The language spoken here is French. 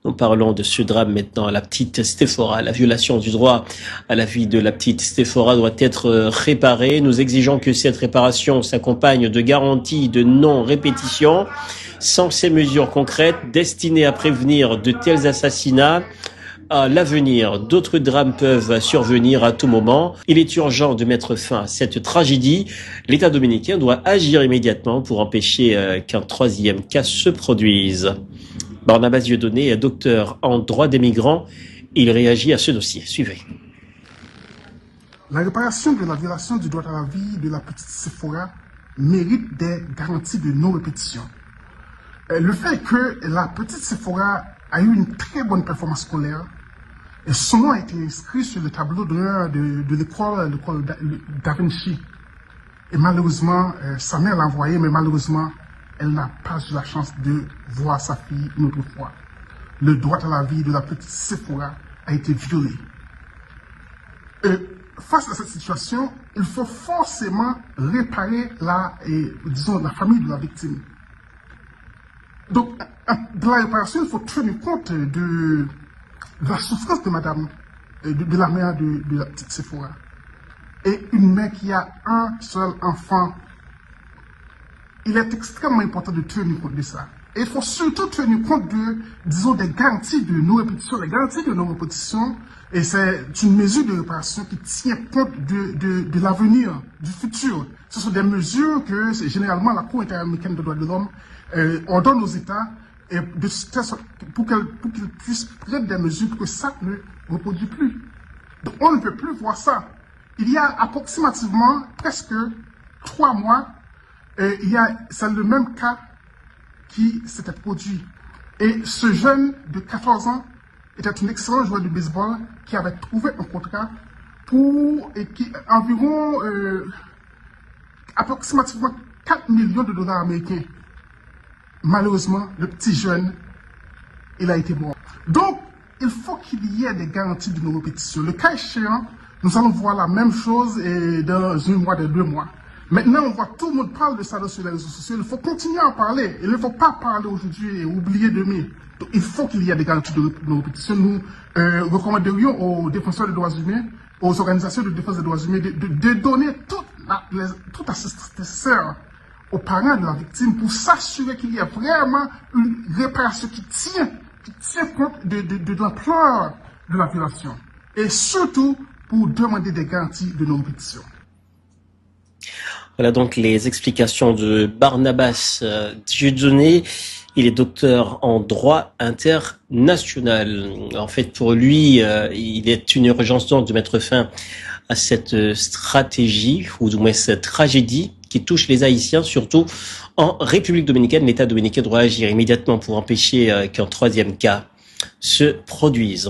Nous parlons de ce drame maintenant. La petite Stéphora, la violation du droit à la vie de la petite Stéphora doit être réparée. Nous exigeons que cette réparation s'accompagne de garanties de non-répétition. Sans ces mesures concrètes destinées à prévenir de tels assassinats, à l'avenir, d'autres drames peuvent survenir à tout moment. Il est urgent de mettre fin à cette tragédie. L'État dominicain doit agir immédiatement pour empêcher qu'un troisième cas se produise. Barnabas Dieudonné est docteur en droit des migrants. Il réagit à ce dossier. Suivez. La réparation de la violation du droit à la vie de la petite Stéphora mérite des garanties de non-répétition. Le fait que la petite Stéphora a eu une très bonne performance scolaire et son nom a été inscrit sur le tableau d'honneur de l'école Da Vinci. Et malheureusement, sa mère l'a envoyée, mais malheureusement, elle n'a pas eu la chance de voir sa fille une autre fois. Le droit à la vie de la petite Stéphora a été violé. Face à cette situation, il faut forcément réparer la famille de la victime. Donc, dans la réparation, il faut tenir compte de la souffrance de madame, de la mère de la petite Stéphora. Et une mère qui a un seul enfant, il est extrêmement important de tenir compte de ça. Et il faut surtout tenir compte des garanties de non-répétition. Les garanties de non-répétition, et c'est une mesure de réparation qui tient compte de l'avenir, du futur. Ce sont des mesures que généralement la Cour interaméricaine des droits de l'homme ordonne aux États pour qu'ils puissent prendre des mesures pour que ça ne reproduise plus. Donc on ne peut plus voir ça. Il y a approximativement presque 3 mois, c'est le même cas qui s'était produit. Et ce jeune de 14 ans était un excellent joueur de baseball qui avait trouvé un contrat environ approximativement 4 millions de dollars américains. Malheureusement, le petit jeune, il a été mort. Donc, il faut qu'il y ait des garanties de non-répétition. Le cas échéant, nous allons voir la même chose dans 1 mois, 2 mois. Maintenant, on voit tout le monde parle de ça sur les réseaux sociaux. Il faut continuer à en parler. Il ne faut pas parler aujourd'hui et oublier demain. Donc, il faut qu'il y ait des garanties de non-répétition. Nous recommanderions aux défenseurs des droits humains, aux organisations de défense des droits humains, de donner toute assistance nécessaire aux parents de la victime pour s'assurer qu'il y a vraiment une réparation qui tient compte de l'ampleur de la violation. Et surtout, pour demander des garanties de non-répétition. Voilà donc les explications de Barnabas Dieudonné. Il est docteur en droit international. En fait, pour lui, il est une urgence donc de mettre fin à cette stratégie, ou du moins cette tragédie qui touche les Haïtiens, surtout en République dominicaine. L'État dominicain doit agir immédiatement pour empêcher qu'un troisième cas se produise.